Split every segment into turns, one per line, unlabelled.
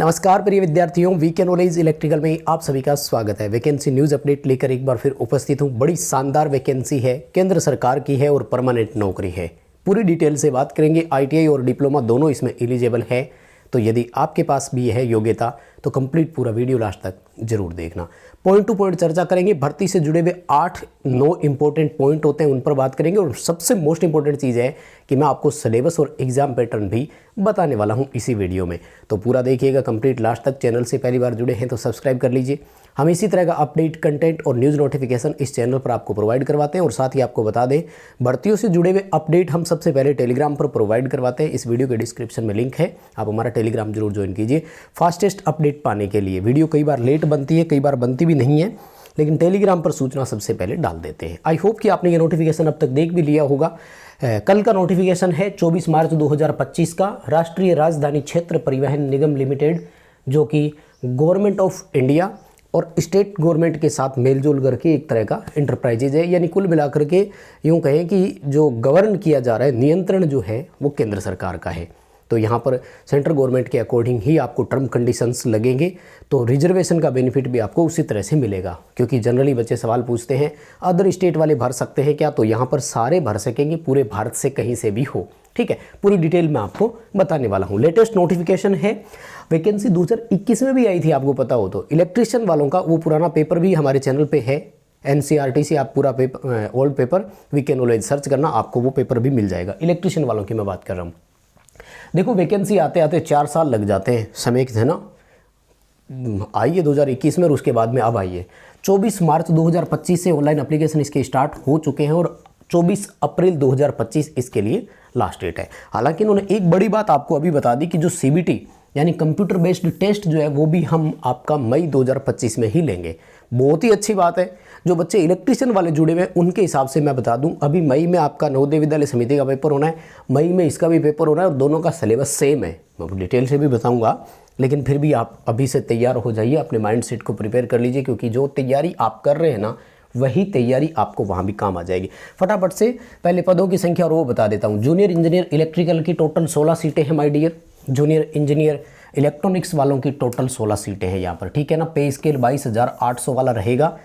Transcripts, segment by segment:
नमस्कार प्रिय विद्यार्थियों, वीके नॉलेज इलेक्ट्रिकल में आप सभी का स्वागत है। वैकेंसी न्यूज़ अपडेट लेकर एक बार फिर उपस्थित हूँ। बड़ी शानदार वैकेंसी है, केंद्र सरकार की है और परमानेंट नौकरी है। पूरी डिटेल से बात करेंगे। आईटीआई और डिप्लोमा दोनों इसमें एलिजिबल है, तो यदि आपके पास भी है योग्यता तो कंप्लीट पूरा वीडियो लास्ट तक जरूर देखना। पॉइंट टू पॉइंट चर्चा करेंगे। भर्ती से जुड़े हुए 8-9 इंपॉर्टेंट पॉइंट होते हैं, उन पर बात करेंगे। और सबसे मोस्ट इंपॉर्टेंट चीज़ है कि मैं आपको सिलेबस और एग्जाम पैटर्न भी बताने वाला हूं इसी वीडियो में, तो पूरा देखिएगा कंप्लीट लास्ट तक। चैनल से पहली बार जुड़े हैं तो सब्सक्राइब कर लीजिए। हम इसी तरह का अपडेट कंटेंट और न्यूज़ नोटिफिकेशन इस चैनल पर आपको प्रोवाइड करवाते हैं। और साथ ही आपको बता दें, भर्तियों से जुड़े हुए अपडेट हम सबसे पहले टेलीग्राम पर प्रोवाइड करवाते हैं। इस वीडियो के डिस्क्रिप्शन में लिंक है, आप हमारा टेलीग्राम जरूर ज्वाइन कीजिए फास्टेस्ट अपडेट पाने के लिए। वीडियो कई बार लेट बनती है, कई बार बनती भी नहीं है, लेकिन टेलीग्राम पर सूचना सबसे पहले डाल देते हैं। आई होप कि आपने ये नोटिफिकेशन अब तक देख भी लिया होगा। कल का नोटिफिकेशन है 24 मार्च 2025 का। राष्ट्रीय राजधानी क्षेत्र परिवहन निगम लिमिटेड, जो कि गवर्नमेंट ऑफ इंडिया और स्टेट गवर्नमेंट के साथ मेलजोल करके एक तरह का इंटरप्राइजेज है। यानी कुल मिलाकर के यूँ कहें कि जो गवर्न किया जा रहा है, नियंत्रण जो है वो केंद्र सरकार का है। तो यहाँ पर सेंट्रल गवर्नमेंट के अकॉर्डिंग ही आपको टर्म कंडीशंस लगेंगे, तो रिजर्वेशन का बेनिफिट भी आपको उसी तरह से मिलेगा। क्योंकि जनरली बच्चे सवाल पूछते हैं अदर स्टेट वाले भर सकते हैं क्या, तो यहाँ पर सारे भर सकेंगे, पूरे भारत से कहीं से भी हो। ठीक है, पूरी डिटेल में आपको बताने वाला हूँ। लेटेस्ट नोटिफिकेशन है। वैकेंसी 2021 में भी आई थी, आपको पता हो तो। इलेक्ट्रिशियन वालों का वो पुराना पेपर भी हमारे चैनल पे है, एनसीईआरटी से आप पूरा पेपर, ओल्ड पेपर वीके नॉलेज सर्च करना, आपको वो पेपर भी मिल जाएगा। इलेक्ट्रिशियन वालों की मैं बात कर रहा हूँ। देखो, वैकेंसी आते आते 4 साल लग जाते हैं, समय है ना। आइए 2021 में और उसके बाद में अब आइए 24 मार्च 2025 से ऑनलाइन एप्लीकेशन इसके स्टार्ट हो चुके हैं और 24 अप्रैल 2025 इसके लिए लास्ट डेट है। हालांकि इन्होंने एक बड़ी बात आपको अभी बता दी कि जो सीबीटी यानी कंप्यूटर बेस्ड टेस्ट जो है वो भी हम आपका मई 2025 में ही लेंगे। बहुत ही अच्छी बात है। जो बच्चे इलेक्ट्रिशियन वाले जुड़े हुए हैं उनके हिसाब से मैं बता दूं, अभी मई में आपका नवोदय विद्यालय समिति का पेपर होना है, मई में इसका भी पेपर होना है और दोनों का सिलेबस सेम है। मैं डिटेल से भी बताऊंगा, लेकिन फिर भी आप अभी से तैयार हो जाइए, अपने माइंड सेट को प्रिपेयर कर लीजिए, क्योंकि जो तैयारी आप कर रहे हैं ना वही तैयारी आपको वहाँ भी काम आ जाएगी। फटाफट से पहले पदों की संख्या और वो बता देता हूँ। जूनियर इंजीनियर इलेक्ट्रिकल की टोटल 16 सीटें हैं my dear. Junior engineer electronics वालों की टोटल 16 सीटें हैं यहाँ पर। ठीक है ना। पे स्केल 22,800 वाला रहेगा,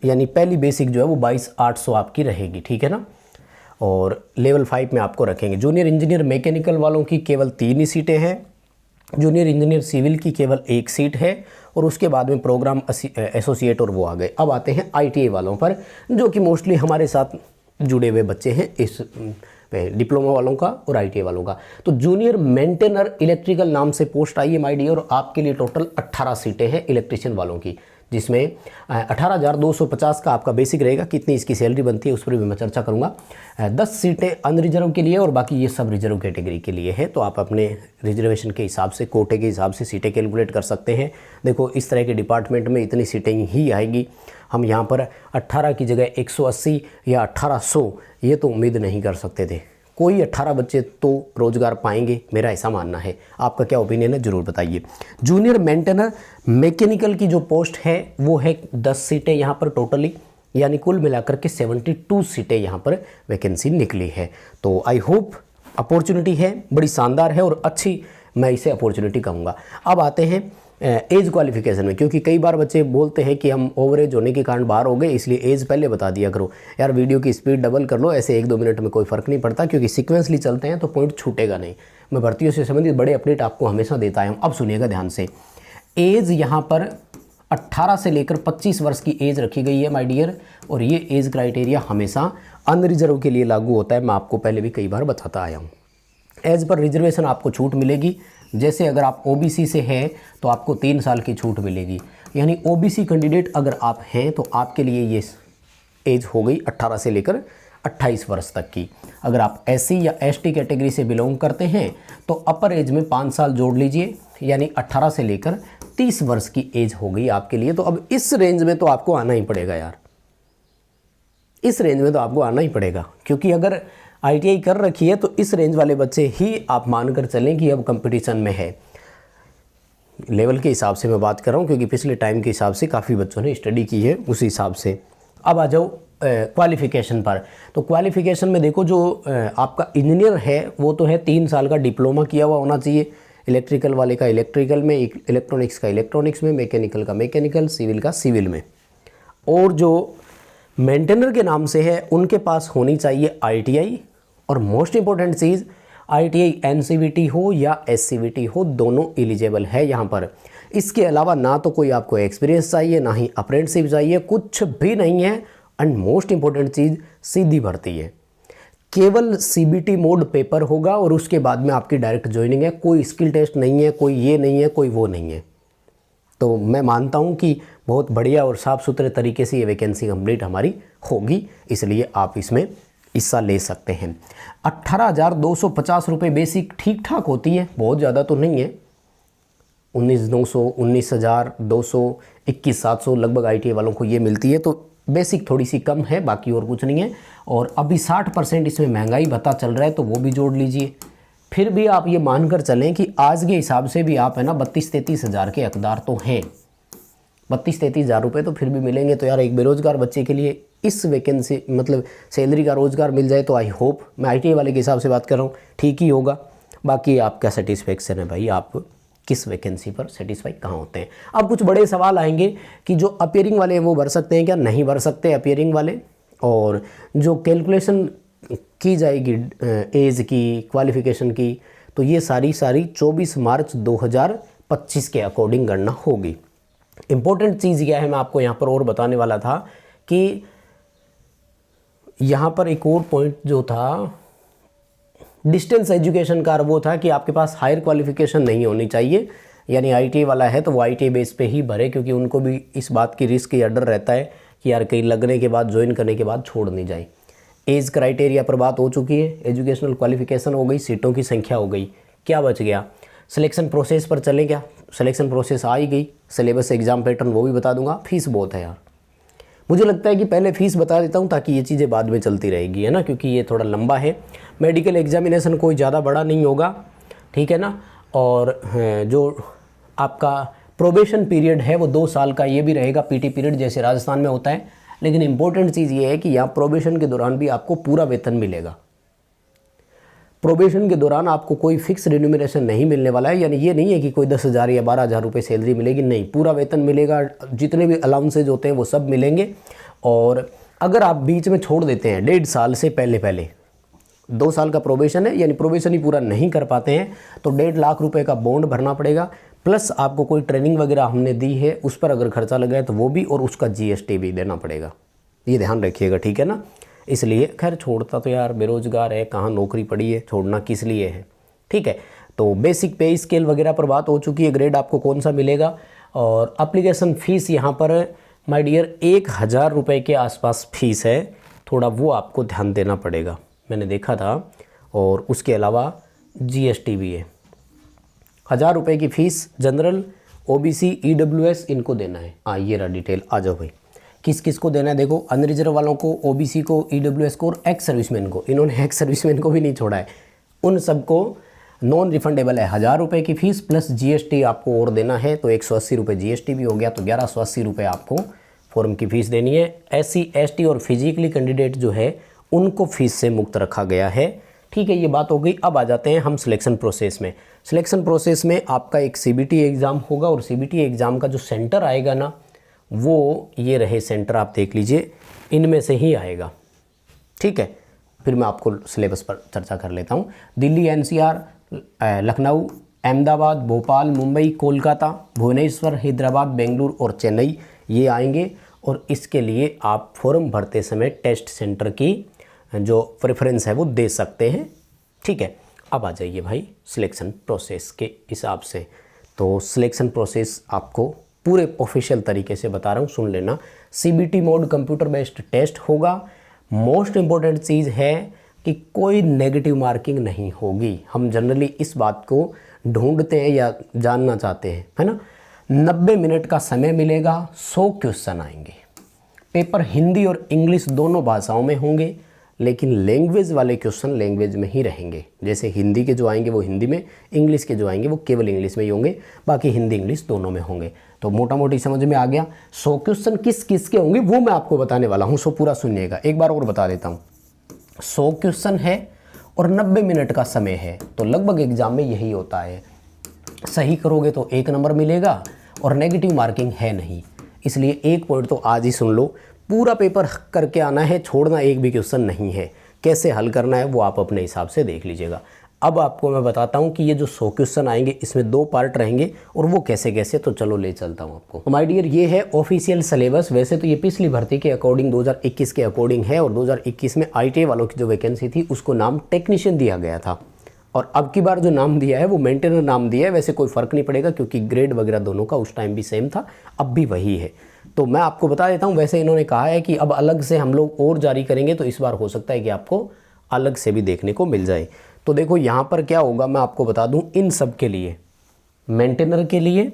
यानी पहली बेसिक जो है वो 22,800 आपकी रहेगी। ठीक है ना। और लेवल 5 में आपको रखेंगे। जूनियर इंजीनियर मैकेनिकल वालों की केवल 3 ही सीटें हैं। जूनियर इंजीनियर सिविल की केवल 1 सीट है और उसके बाद में प्रोग्राम एसोसिएट और वो आ गए। अब आते हैं आईटीआई वालों पर, जो कि मोस्टली हमारे साथ जुड़े हुए बच्चे हैं, इस डिप्लोमा वालों का और आईटीआई वालों का। तो जूनियर मेंटेनर इलेक्ट्रिकल नाम से पोस्ट आई है माय डियर, और आपके लिए टोटल 18 सीटें हैं इलेक्ट्रिशियन वालों की, जिसमें 18,250 का आपका बेसिक रहेगा। कितनी इसकी सैलरी बनती है उस पर भी मैं चर्चा करूंगा। 10 सीटें अनरिजर्व के लिए और बाकी ये सब रिजर्व कैटेगरी के लिए है। तो आप अपने रिजर्वेशन के हिसाब से, कोटे के हिसाब से सीटें कैलकुलेट कर सकते हैं। देखो, इस तरह के डिपार्टमेंट में इतनी सीटें ही आएगी। हम यहाँ पर 18 की जगह 180 या 1800 ये तो उम्मीद नहीं कर सकते थे। कोई 18 बच्चे तो रोजगार पाएंगे, मेरा ऐसा मानना है। आपका क्या ओपिनियन है जरूर बताइए। जूनियर मेंटेनर मैकेनिकल की जो पोस्ट है वो है 10 सीटें यहाँ पर टोटली, यानी कुल मिलाकर के 72 सीटें यहाँ पर वैकेंसी निकली है। तो आई होप अपॉर्चुनिटी है, बड़ी शानदार है और अच्छी, मैं इसे अपॉर्चुनिटी कहूँगा। अब आते हैं एज क्वालिफिकेशन में, क्योंकि कई बार बच्चे बोलते हैं कि हम ओवरेज होने के कारण बाहर हो गए, इसलिए एज पहले बता दिया करो। यार वीडियो की स्पीड डबल कर लो, ऐसे 1-2 मिनट में कोई फ़र्क नहीं पड़ता, क्योंकि सीक्वेंसली चलते हैं तो पॉइंट छूटेगा नहीं। मैं भर्तियों से संबंधित बड़े अपडेट आपको हमेशा देता हूँ। अब सुनिएगा ध्यान से। एज यहाँ पर 18 से लेकर 25 वर्ष की एज रखी गई है माय डियर, और ये एज क्राइटेरिया हमेशा अनरिजर्व के लिए लागू होता है। मैं आपको पहले भी कई बार बताता आया हूँ। एज पर रिजर्वेशन आपको छूट मिलेगी। जैसे अगर आप ओबीसी से हैं तो आपको 3 साल की छूट मिलेगी, यानी ओबीसी कैंडिडेट अगर आप हैं तो आपके लिए ये एज हो गई 18 से लेकर 28 वर्ष तक की। अगर आप एससी या एसटी कैटेगरी से बिलोंग करते हैं तो अपर एज में 5 साल जोड़ लीजिए, यानी 18 से लेकर 30 वर्ष की एज हो गई आपके लिए। तो अब इस रेंज में तो आपको आना ही पड़ेगा यार, इस रेंज में तो आपको आना ही पड़ेगा, क्योंकि अगर आईटीआई कर रखी है तो इस रेंज वाले बच्चे ही आप मानकर चलें कि अब कंपटीशन में है। लेवल के हिसाब से मैं बात कर रहा हूँ, क्योंकि पिछले टाइम के हिसाब से काफ़ी बच्चों ने स्टडी की है उस हिसाब से। अब आ जाओ क्वालिफ़िकेशन पर। तो क्वालिफ़िकेशन में देखो, जो आपका इंजीनियर है वो तो है 3 साल का डिप्लोमा किया हुआ होना चाहिए, इलेक्ट्रिकल वाले का इलेक्ट्रिकल में, इलेक्ट्रॉनिक्स का इलेक्ट्रॉनिक्स में, मैकेनिकल का मैकेनिकल, सिविल का सिविल में। और जो मेंटेनर के नाम से है उनके पास होनी चाहिए ITI, और मोस्ट इंपॉर्टेंट चीज़ ITI NCVT हो या SCVT हो, दोनों एलिजिबल है यहाँ पर। इसके अलावा ना तो कोई आपको एक्सपीरियंस चाहिए, ना ही अप्रेंटिसशिप चाहिए, कुछ भी नहीं है। एंड मोस्ट इंपॉर्टेंट चीज़ सीधी भर्ती है, केवल CBT मोड पेपर होगा और उसके बाद में आपकी डायरेक्ट ज्वाइनिंग है। कोई स्किल टेस्ट नहीं है, कोई ये नहीं है, कोई वो नहीं है। तो मैं मानता हूँ कि बहुत बढ़िया और साफ़ सुथरे तरीके से ये वैकेंसी कंप्लीट हमारी होगी, इसलिए आप इसमें हिस्सा ले सकते हैं। 18,250 रुपये बेसिक ठीक ठाक होती है, बहुत ज़्यादा तो नहीं है। 19,900, 19,200, 21,700 लगभग ITI वालों को ये मिलती है, तो बेसिक थोड़ी सी कम है, बाकी और कुछ नहीं है। और अभी 60% इसमें महंगाई भत्ता चल रहा है, तो वो भी जोड़ लीजिए। फिर भी आप ये मानकर चलें कि आज के हिसाब से भी आप है ना 32-33 हज़ार के हकदार तो हैं। 32-33 हज़ार रुपये तो फिर भी मिलेंगे। तो यार एक बेरोज़गार बच्चे के लिए इस वैकेंसी मतलब सैलरी का रोज़गार मिल जाए तो आई होप, मैं ITI वाले के हिसाब से बात कर रहा हूँ, ठीक ही होगा। बाकी आपका सेटिस्फेक्शन है भाई, आप किस वैकेंसी पर सेटिस्फाई कहाँ होते हैं। अब कुछ बड़े सवाल आएंगे कि जो अपीयरिंग वाले हैं वो भर सकते हैं क्या? नहीं भर सकते अपीयरिंग वाले। और जो कैलकुलेशन की जाएगी एज की, क्वालिफ़िकेशन की, तो ये सारी 24 मार्च 2025 के अकॉर्डिंग गणना होगी। इम्पोर्टेंट चीज़ क्या है, मैं आपको यहाँ पर और बताने वाला था कि यहाँ पर एक और पॉइंट जो था डिस्टेंस एजुकेशन का, वो था कि आपके पास हायर क्वालिफ़िकेशन नहीं होनी चाहिए। यानी ITI वाला है तो वो ITI बेस पे ही भरे, क्योंकि उनको भी इस बात की रिस्क या डर रहता है कि यार कहीं लगने के बाद, ज्वाइन करने के बाद छोड़ नहीं जाए। एज क्राइटेरिया पर बात हो चुकी है, एजुकेशनल क्वालिफ़िकेशन हो गई, सीटों की संख्या हो गई, क्या बच गया? सिलेक्शन प्रोसेस पर चले क्या? सिलेक्शन प्रोसेस आ ही गई, सिलेबस एग्ज़ाम पैटर्न वो भी बता दूंगा। फीस बहुत है यार, मुझे लगता है कि पहले फ़ीस बता देता हूँ ताकि ये चीज़ें बाद में चलती रहेगी, है ना, क्योंकि ये थोड़ा लंबा है। मेडिकल एग्जामिनेशन कोई ज़्यादा बड़ा नहीं होगा, ठीक है ना। और जो आपका प्रोबेशन पीरियड है वो 2 साल का ये भी रहेगा, PT पीरियड जैसे राजस्थान में होता है। लेकिन इंपॉर्टेंट चीज़ ये है कि यहाँ प्रोबेशन के दौरान भी आपको पूरा वेतन मिलेगा। प्रोबेशन के दौरान आपको कोई फिक्स रिन्यूमरेशन नहीं मिलने वाला है, यानी ये नहीं है कि कोई 10,000 या 12,000 रुपये सैलरी मिलेगी, नहीं, पूरा वेतन मिलेगा। जितने भी अलाउंसेज होते हैं वो सब मिलेंगे। और अगर आप बीच में छोड़ देते हैं 1.5 साल से पहले 2 साल का प्रोबेशन है, यानी प्रोबेशन ही पूरा नहीं कर पाते हैं, तो 1.5 लाख रुपए का बॉन्ड भरना पड़ेगा। प्लस आपको कोई ट्रेनिंग वगैरह हमने दी है उस पर अगर खर्चा लगा है तो वो भी, और उसका GST भी देना पड़ेगा, ये ध्यान रखिएगा, ठीक है ना। इसलिए खैर छोड़ता तो यार बेरोज़गार है, कहाँ नौकरी पड़ी है, छोड़ना किस लिए है, ठीक है। तो बेसिक पे स्केल वगैरह पर बात हो चुकी है, ग्रेड आपको कौन सा मिलेगा। और एप्लीकेशन फ़ीस यहाँ पर माय डियर 1,000 रुपये के आसपास फ़ीस है, थोड़ा वो आपको ध्यान देना पड़ेगा, मैंने देखा था। और उसके अलावा GST भी है। 1,000 रुपये की फ़ीस जनरल, OBC, EWS इनको देना है। ये रहा डिटेल, आ जाओ भाई, किस किस को देना है। देखो, अनरिजर्व वालों को, OBC को, EWS को और एक्स सर्विसमैन को, इन्होंने एक्स सर्विसमैन को भी नहीं छोड़ा है, उन सबको नॉन रिफंडेबल है 1,000 रुपये की फ़ीस प्लस GST आपको और देना है, तो 180 रुपये GST भी हो गया, तो 1180 रुपये आपको फॉर्म की फ़ीस देनी है। SC, ST और फिजिकली कैंडिडेट जो है उनको फ़ीस से मुक्त रखा गया है, ठीक है। ये बात हो गई। अब आ जाते हैं हम सिलेक्शन प्रोसेस में। सिलेक्शन प्रोसेस में आपका एक CBT एग्ज़ाम होगा, और CBT एग्ज़ाम का जो सेंटर आएगा ना, वो ये रहे सेंटर, आप देख लीजिए, इनमें से ही आएगा, ठीक है। फिर मैं आपको सिलेबस पर चर्चा कर लेता हूँ। दिल्ली, NCR, लखनऊ, अहमदाबाद, भोपाल, मुंबई, कोलकाता, भुवनेश्वर, हैदराबाद, बेंगलुरु और चेन्नई ये आएंगे। और इसके लिए आप फॉर्म भरते समय टेस्ट सेंटर की जो प्रेफरेंस है वो दे सकते हैं, ठीक है। अब आ जाइए भाई सिलेक्शन प्रोसेस के हिसाब से। तो सिलेक्शन प्रोसेस आपको पूरे ऑफिशियल तरीके से बता रहा हूँ, सुन लेना। CBT mode computer based test होगा। मोस्ट इम्पॉर्टेंट चीज़ है कि कोई नेगेटिव मार्किंग नहीं होगी। हम जनरली इस बात को ढूंढते हैं या जानना चाहते हैं, है ना। 90 मिनट का समय मिलेगा, 100 क्वेश्चन आएंगे। पेपर हिंदी और इंग्लिश दोनों भाषाओं में होंगे, लेकिन लैंग्वेज वाले क्वेश्चन लैंग्वेज में ही रहेंगे। जैसे हिंदी के जो आएंगे वो हिंदी में, इंग्लिश के जो आएंगे वो केवल इंग्लिश में ही होंगे, बाकी हिंदी इंग्लिश दोनों में होंगे। तो मोटा मोटी समझ में आ गया। 100 क्वेश्चन किस किस के होंगे वो मैं आपको बताने वाला हूँ, सो पूरा सुनिएगा। एक बार और बता देता हूँ, 100 क्वेश्चन है और 90 मिनट का समय है, तो लगभग एग्जाम में यही होता है। सही करोगे तो 1 नंबर मिलेगा और नेगेटिव मार्किंग है नहीं, इसलिए 1 पॉइंट तो आज ही सुन लो। पूरा पेपर करके आना है, छोड़ना एक भी क्वेश्चन नहीं है। कैसे हल करना है वो आप अपने हिसाब से देख लीजिएगा। अब आपको मैं बताता हूँ कि ये जो 100 क्वेश्चन आएंगे इसमें 2 पार्ट रहेंगे और वो कैसे कैसे, तो चलो ले चलता हूँ आपको। तो माय डियर, ये है ऑफिशियल सिलेबस। वैसे तो ये पिछली भर्ती के अकॉर्डिंग 2021 के अकॉर्डिंग है और 2021 में ITI वालों की जो वैकेंसी थी उसको नाम टेक्नीशियन दिया गया था और अब की बार जो नाम दिया है वो मेंटेनर नाम दिया है। वैसे कोई फ़र्क नहीं पड़ेगा क्योंकि ग्रेड वगैरह दोनों का उस टाइम भी सेम था, अब भी वही है। तो मैं आपको बता देता हूँ, वैसे इन्होंने कहा है कि अब अलग से हम लोग और जारी करेंगे तो इस बार हो सकता है कि आपको अलग से भी देखने को मिल जाए। तो देखो यहाँ पर क्या होगा मैं आपको बता दूँ, इन सब के लिए, मेंटेनर के लिए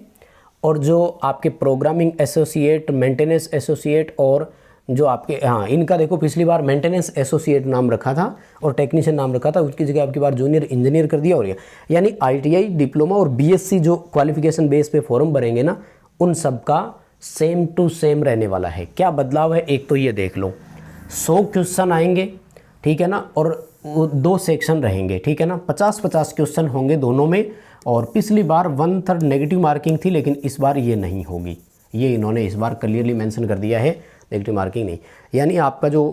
और जो आपके प्रोग्रामिंग एसोसिएट, मेंटेनेंस एसोसिएट और जो आपके, हाँ इनका देखो पिछली बार मेंटेनेंस एसोसिएट नाम रखा था और टेक्नीशियन नाम रखा था, उसकी जगह आपकी बार जूनियर इंजीनियर कर दिया। और यानी ITI, डिप्लोमा और BSc जो क्वालिफिकेशन बेस पे फॉर्म भरेंगे ना, उन सब का सेम टू सेम रहने वाला है। क्या बदलाव है, एक तो ये देख लो, 100 क्वेश्चन आएंगे, ठीक है ना, और 2 सेक्शन रहेंगे, ठीक है ना, 50-50 क्वेश्चन होंगे दोनों में। और पिछली बार 1/3 नेगेटिव मार्किंग थी, लेकिन इस बार ये नहीं होगी, ये इन्होंने इस बार क्लियरली मेंशन कर दिया है, नेगेटिव मार्किंग नहीं। यानी आपका जो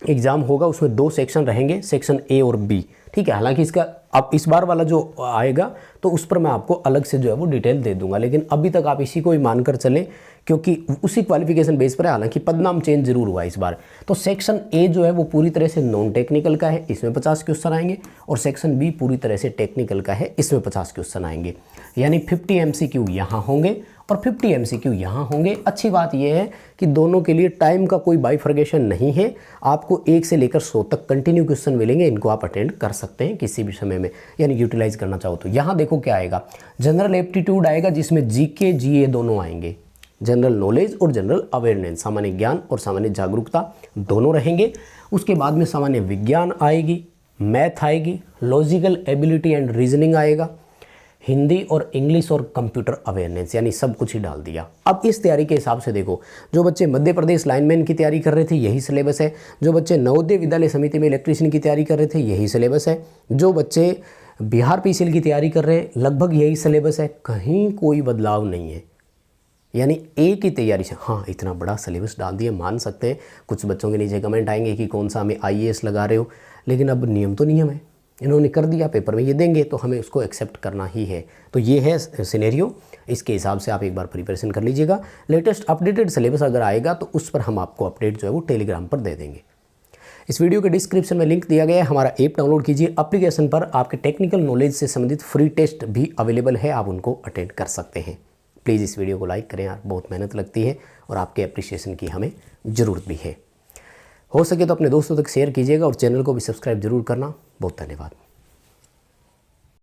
एग्ज़ाम होगा उसमें 2 सेक्शन रहेंगे, सेक्शन A और B, ठीक है। हालांकि इसका अब इस बार वाला जो आएगा तो उस पर मैं आपको अलग से जो है वो डिटेल दे दूंगा, लेकिन अभी तक आप इसी को ही मानकर चलें क्योंकि उसी क्वालिफिकेशन बेस पर है। हालांकि पदनाम चेंज जरूर हुआ इस बार। तो सेक्शन A जो है वो पूरी तरह से नॉन टेक्निकल का है, इसमें 50 क्वेश्चन आएंगे, और सेक्शन B पूरी तरह से टेक्निकल का है, इसमें 50 क्वेश्चन आएंगे। यानी 50 MCQ यहाँ होंगे और 50 MCQ यहाँ होंगे। अच्छी बात यह है कि दोनों के लिए टाइम का कोई बाइफर्गेशन नहीं है, आपको 1 से लेकर 100 तक कंटिन्यू क्वेश्चन मिलेंगे, इनको आप अटेंड कर सकते हैं किसी भी समय में, यानी यूटिलाइज करना चाहो तो। यहाँ देखो क्या आएगा, जनरल एप्टीट्यूड आएगा जिसमें GK GA दोनों आएंगे, जनरल नॉलेज और जनरल अवेयरनेस, सामान्य ज्ञान और सामान्य जागरूकता दोनों रहेंगे। उसके बाद में सामान्य विज्ञान आएगी, मैथ आएगी, लॉजिकल एबिलिटी एंड रीजनिंग आएगा, हिंदी और इंग्लिश और कंप्यूटर अवेयरनेस, यानी सब कुछ ही डाल दिया। अब इस तैयारी के हिसाब से देखो, जो बच्चे मध्य प्रदेश लाइनमैन की तैयारी कर रहे थे यही सिलेबस है, जो बच्चे नवोदय विद्यालय समिति में इलेक्ट्रीशियन की तैयारी कर रहे थे यही सिलेबस है, जो बच्चे बिहार PCL की तैयारी कर रहे हैं लगभग यही सिलेबस है, कहीं कोई बदलाव नहीं है। यानी एक ही तैयारी से, हाँ इतना बड़ा सिलेबस डाल दिया, मान सकते हैं। कुछ बच्चों के नीचे कमेंट आएंगे कि कौन सा हमें IAS लगा रहे हो, लेकिन अब नियम तो नियम है, इन्होंने कर दिया, पेपर में ये देंगे तो हमें उसको एक्सेप्ट करना ही है। तो ये है सिनेरियो, इसके हिसाब से आप एक बार प्रिपरेशन कर लीजिएगा। लेटेस्ट अपडेटेड सिलेबस अगर आएगा तो उस पर हम आपको अपडेट जो है वो टेलीग्राम पर दे देंगे। इस वीडियो के डिस्क्रिप्शन में लिंक दिया गया है, हमारा ऐप डाउनलोड कीजिए। एप्लीकेशन पर आपके टेक्निकल नॉलेज से संबंधित फ्री टेस्ट भी अवेलेबल है, आप उनको अटेंड कर सकते हैं। प्लीज़ इस वीडियो को लाइक करें यार, बहुत मेहनत लगती है और आपके अप्रिसिएशन की हमें ज़रूरत भी है। हो सके तो अपने दोस्तों तक शेयर कीजिएगा और चैनल को भी सब्सक्राइब जरूर करना। बहुत धन्यवाद।